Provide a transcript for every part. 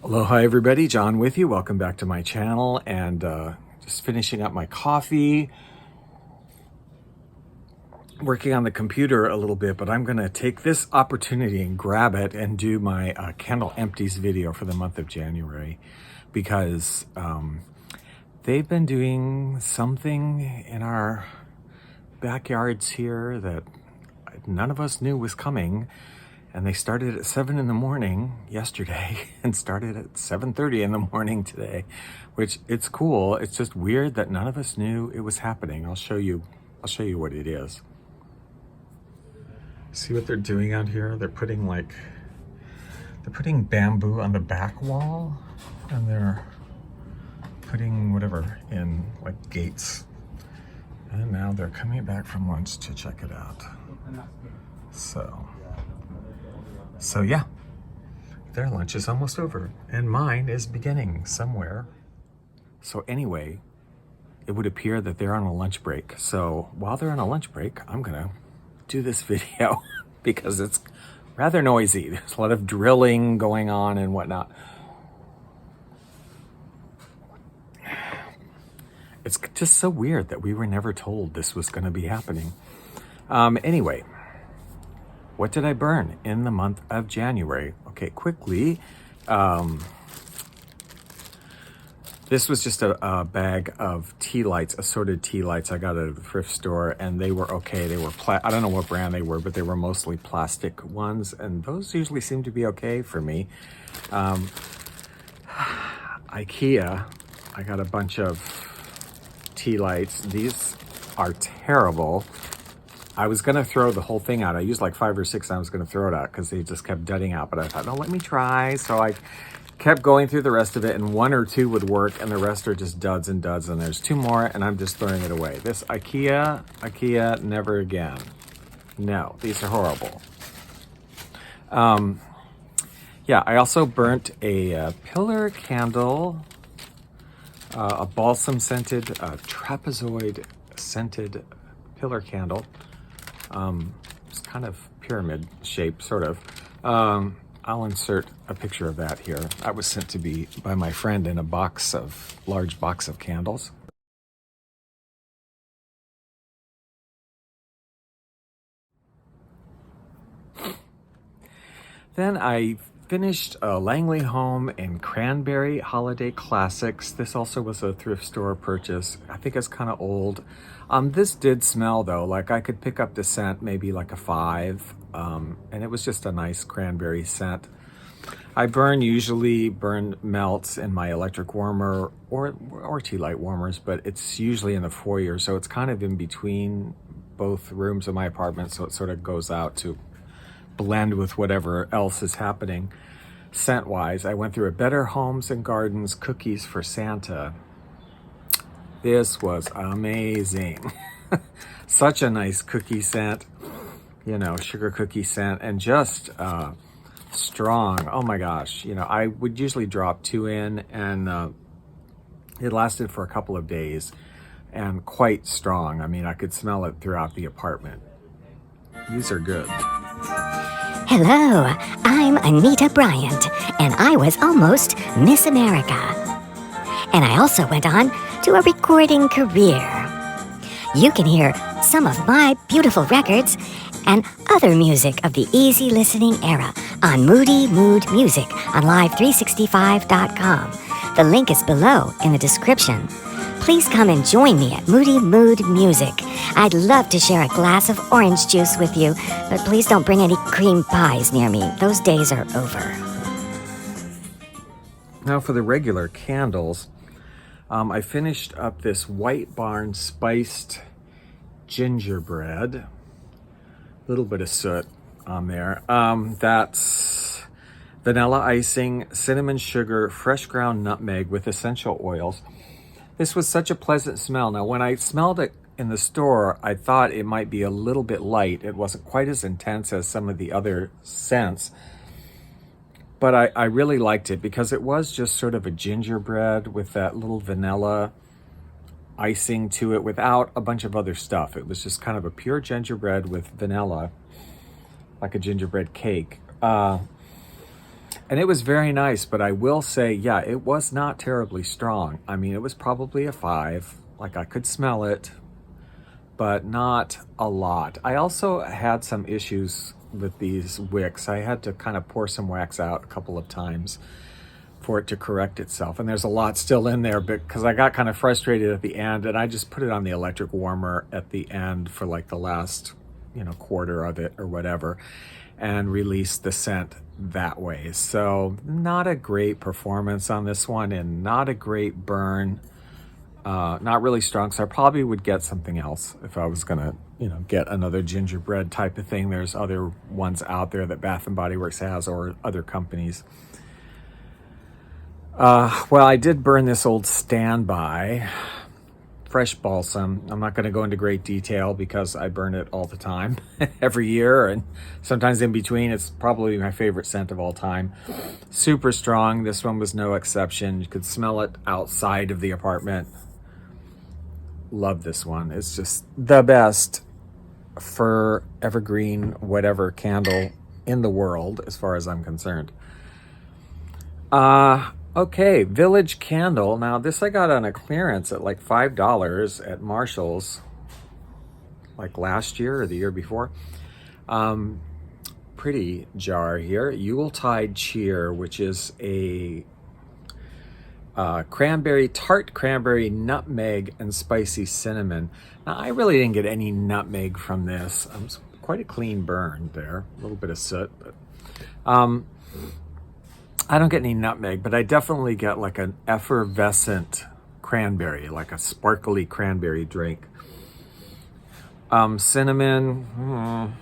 Aloha everybody, John with you. Welcome back to my channel and just finishing up my coffee. Working on the computer a little bit, but I'm gonna take this opportunity and grab it and do my candle empties video for the month of January because they've been doing something in our backyards here that none of us knew was coming. And they started at 7 in the morning yesterday and started at 7:30 in the morning today, which it's cool. It's just weird that none of us knew it was happening. I'll show you what it is. See what they're doing out here? They're putting bamboo on the back wall and they're putting whatever in like gates. And now they're coming back from lunch to check it out. So yeah, their lunch is almost over and mine is beginning somewhere. So anyway, it would appear that they're on a lunch break. So while they're on a lunch break, I'm gonna do this video because it's rather noisy. There's a lot of drilling going on and whatnot. It's just so weird that we were never told this was gonna be happening. Anyway. What did I burn in the month of January? Okay, quickly. This was just a bag of tea lights, assorted tea lights I got at a thrift store, and they were okay. They were, I don't know what brand they were, but they were mostly plastic ones, and those usually seem to be okay for me. IKEA, I got a bunch of tea lights. These are terrible. I was gonna throw the whole thing out. I used like 5 or 6 and I was gonna throw it out because they just kept dudding out, but I thought, no, let me try. So I kept going through the rest of it and 1 or 2 would work and the rest are just duds and duds and there's 2 more and I'm just throwing it away. This IKEA, never again. No, these are horrible. Yeah, I also burnt a pillar candle, a balsam scented, trapezoid scented pillar candle. It's kind of pyramid shape, sort of. I'll insert a picture of that here. That was sent to me by my friend in a large box of candles. Then I finished a Langley Home and Cranberry Holiday Classics. This also was a thrift store purchase. I think it's kind of old. This did smell though, like I could pick up the scent, maybe like a 5, and it was just a nice cranberry scent. I usually burn melts in my electric warmer or tea light warmers, but it's usually in the foyer, so it's kind of in between both rooms of my apartment, so it sort of goes out to blend with whatever else is happening. Scent-wise, I went through a Better Homes and Gardens Cookies for Santa. This was amazing. Such a nice cookie scent, you know, sugar cookie scent, and just strong. Oh my gosh, you know, I would usually drop 2 in and it lasted for a couple of days and quite strong. I mean, I could smell it throughout the apartment. These are good. Hello, I'm Anita Bryant, and I was almost Miss America. And I also went on to a recording career. You can hear some of my beautiful records and other music of the easy listening era on Moody Mood Music on live365.com. The link is below in the description. Please come and join me at Moody Mood Music. I'd love to share a glass of orange juice with you, but please don't bring any cream pies near me. Those days are over. Now for the regular candles, I finished up this White Barn spiced gingerbread. A little bit of soot on there. That's vanilla icing, cinnamon sugar, fresh ground nutmeg with essential oils. This was such a pleasant smell. Now, when I smelled it in the store, I thought it might be a little bit light. It wasn't quite as intense as some of the other scents. But I really liked it because it was just sort of a gingerbread with that little vanilla icing to it without a bunch of other stuff. It was just kind of a pure gingerbread with vanilla, like a gingerbread cake. And it was very nice, but I will say, yeah, it was not terribly strong. I mean, it was probably a 5. Like, I could smell it, but not a lot. I also had some issues with these wicks. I had to kind of pour some wax out a couple of times for it to correct itself. And there's a lot still in there because I got kind of frustrated at the end, and I just put it on the electric warmer at the end for like the last, quarter of it or whatever, and released the scent that way. So not a great performance on this one, and not a great burn. Not really strong, so I probably would get something else if I was gonna, get another gingerbread type of thing. There's other ones out there that Bath and Body Works has, or other companies. Well, I did burn this old standby fresh balsam. I'm not going to go into great detail because I burn it all the time, every year, and sometimes in between. It's probably my favorite scent of all time. Super strong. This one was no exception. You could smell it outside of the apartment. Love this one. It's just the best for evergreen whatever candle in the world as far as I'm concerned. Okay, Village Candle. Now this I got on a clearance at like $5 at Marshall's, like last year or the year before. Pretty jar here. Yuletide Cheer, which is a tart cranberry, nutmeg, and spicy cinnamon. Now I really didn't get any nutmeg from this. Quite a clean burn there. A little bit of soot, but I don't get any nutmeg, but I definitely get like an effervescent cranberry, like a sparkly cranberry drink. Cinnamon,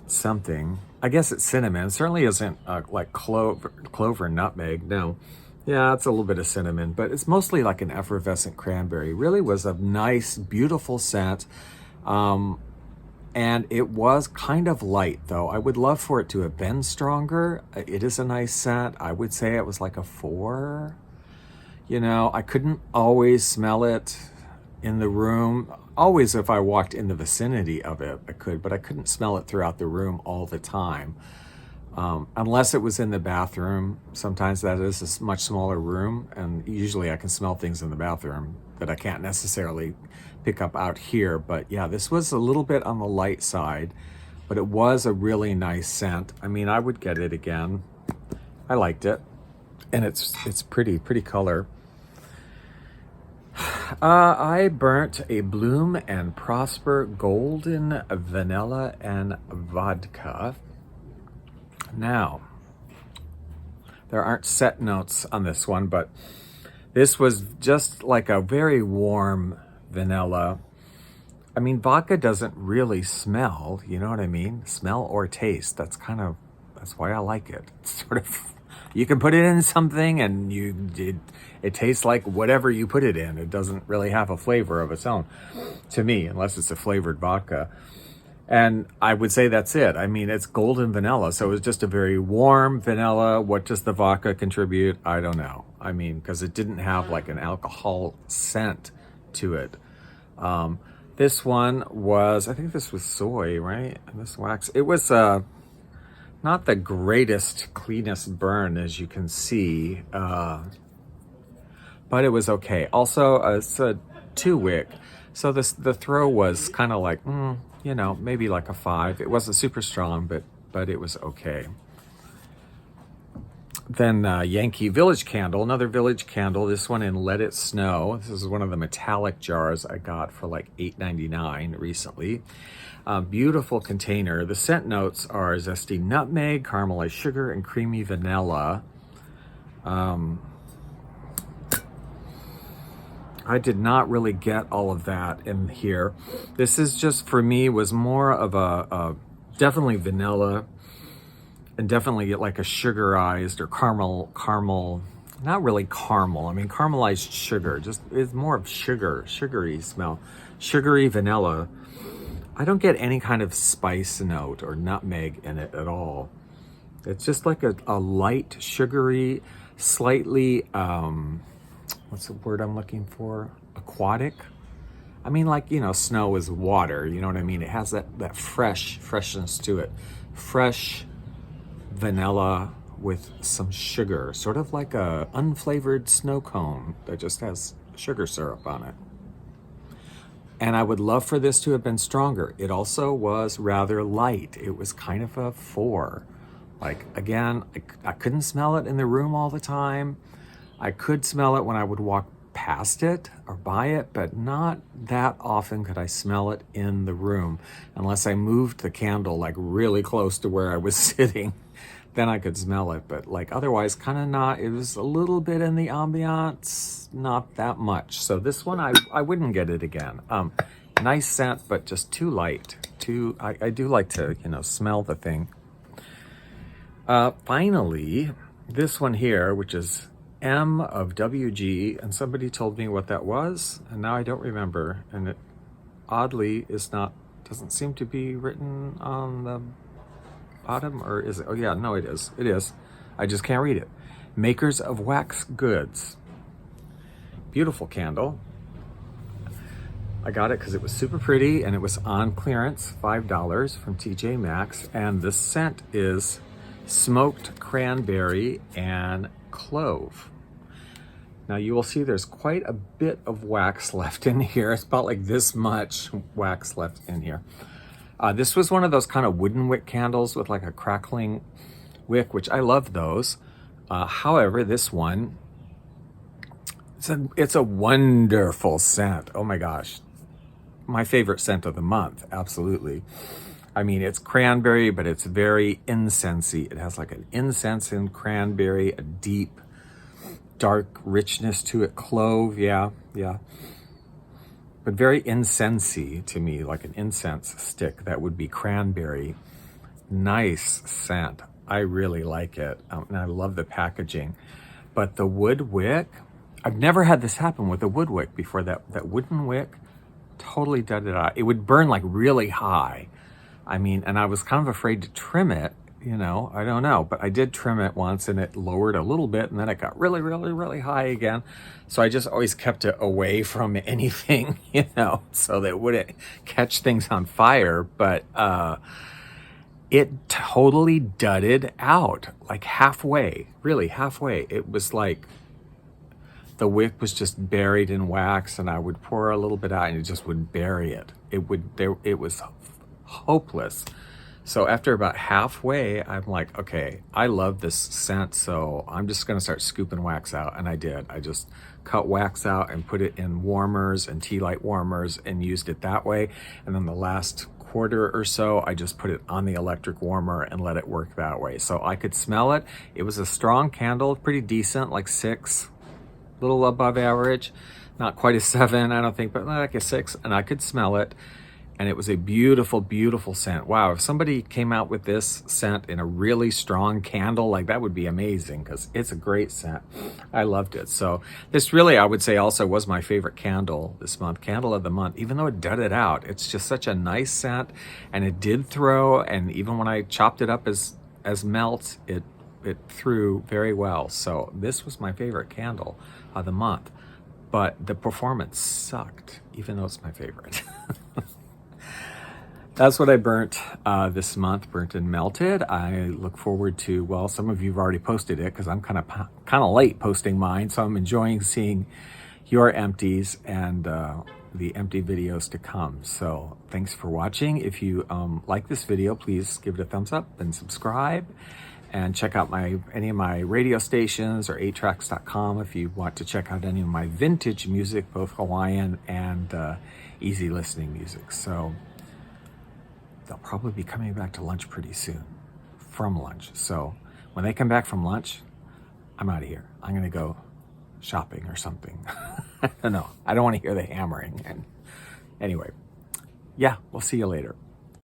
something. I guess it's cinnamon. It certainly isn't like clover, nutmeg. No. Yeah, it's a little bit of cinnamon, but it's mostly like an effervescent cranberry. Really was a nice, beautiful scent. And it was kind of light, though. I would love for it to have been stronger. It is a nice scent. I would say it was like a 4. I couldn't always smell it in the room. Always if I walked in the vicinity of it, I could, but I couldn't smell it throughout the room all the time. Unless it was in the bathroom. Sometimes that is a much smaller room, and usually I can smell things in the bathroom that I can't necessarily pick up out here. But yeah, this was a little bit on the light side, but it was a really nice scent. I mean, I would get it again. I liked it, and it's pretty color. I burnt a Bloom and Prosper Golden Vanilla and Vodka. Now, there aren't set notes on this one, but this was just like a very warm vanilla. I mean, vodka doesn't really smell, you know what I mean? Smell or taste. That's why I like it. It's sort of, you can put it in something and it tastes like whatever you put it in. It doesn't really have a flavor of its own, to me, unless it's a flavored vodka. And I would say that's it. I mean, it's golden vanilla, so it was just a very warm vanilla. What does the vodka contribute? I don't know. I mean, because it didn't have like an alcohol scent to it. This one was, I think this was soy, right? And this wax. It was not the greatest, cleanest burn, as you can see, but it was okay. Also, it's a 2-wick, so the throw was kind of like, maybe like a 5. It wasn't super strong, but it was okay. Then Yankee Village Candle, another Village Candle. This one in Let It Snow. This is one of the metallic jars I got for like $8.99 recently. Beautiful container. The scent notes are zesty nutmeg, caramelized sugar, and creamy vanilla. I did not really get all of that in here. This is just, for me, was more of a definitely vanilla, and definitely like a sugarized or caramel, not really caramel. I mean, caramelized sugar, just, it's more of sugary smell. Sugary vanilla. I don't get any kind of spice note or nutmeg in it at all. It's just like a light, sugary, slightly, what's the word I'm looking for? Aquatic? I mean, like, snow is water, you know what I mean? It has that freshness to it. Fresh, vanilla with some sugar, sort of like a unflavored snow cone that just has sugar syrup on it. And I would love for this to have been stronger. It also was rather light. It was kind of a 4. Like, again, I couldn't smell it in the room all the time. I could smell it when I would walk past it or by it, but not that often could I smell it in the room unless I moved the candle like really close to where I was sitting. Then I could smell it, but like otherwise kind of not. It was a little bit in the ambiance, not that much. So this one I wouldn't get it again. Nice scent, but just too light. I do like to, smell the thing. Finally, this one here, which is M of WG, and somebody told me what that was, and now I don't remember, and it oddly doesn't seem to be written on the bottom, or is it? Oh yeah, no, it is. It is. I just can't read it. Makers of Wax Goods. Beautiful candle. I got it because it was super pretty and it was on clearance, $5 from TJ Maxx, and the scent is smoked cranberry and clove. Now you will see there's quite a bit of wax left in here. It's about like this much wax left in here. This was one of those kind of wooden wick candles with like a crackling wick, which I love those. However, this one, it's a wonderful scent. Oh my gosh. My favorite scent of the month, absolutely. I mean, it's cranberry, but it's very incensey. It has like an incense and cranberry, a deep, dark richness to it. Clove, yeah. But very incensey to me, like an incense stick. That would be cranberry. Nice scent. I really like it. And I love the packaging. But the wood wick, I've never had this happen with a wood wick before. That wooden wick totally did it out. It would burn like really high. I mean, and I was kind of afraid to trim it, I don't know, but I did trim it once and it lowered a little bit and then it got really, really, really high again. So I just always kept it away from anything, so that it wouldn't catch things on fire. But it totally dudded out, like halfway, really halfway. It was like the wick was just buried in wax and I would pour a little bit out and it just would bury it. It was hopeless. So after about halfway, I'm like, okay, I love this scent, so I'm just gonna start scooping wax out. And I did. I just cut wax out and put it in warmers and tea light warmers and used it that way. And then the last quarter or so, I just put it on the electric warmer and let it work that way. So I could smell it. It was a strong candle, pretty decent, like 6, a little above average, not quite a 7, I don't think, but like a 6, and I could smell it. And it was a beautiful, beautiful scent. Wow, if somebody came out with this scent in a really strong candle, like that would be amazing because it's a great scent. I loved it. So this really, I would say, also was my favorite candle this month, candle of the month, even though it dudded out. It's just such a nice scent, and it did throw, and even when I chopped it up as melt, it threw very well. So this was my favorite candle of the month, but the performance sucked, even though it's my favorite. That's what I burnt this month, burnt and melted. I look forward to, well, some of you have already posted it because I'm kind of late posting mine, so I'm enjoying seeing your empties and the empty videos to come. So thanks for watching. If you like this video, please give it a thumbs up and subscribe, and check out any of my radio stations or 8tracks.com if you want to check out any of my vintage music, both Hawaiian and easy listening music. So they'll probably be coming back to lunch pretty soon, from lunch. So when they come back from lunch, I'm out of here. I'm gonna go shopping or something. I don't know. I don't want to hear the hammering. And anyway, yeah, we'll see you later.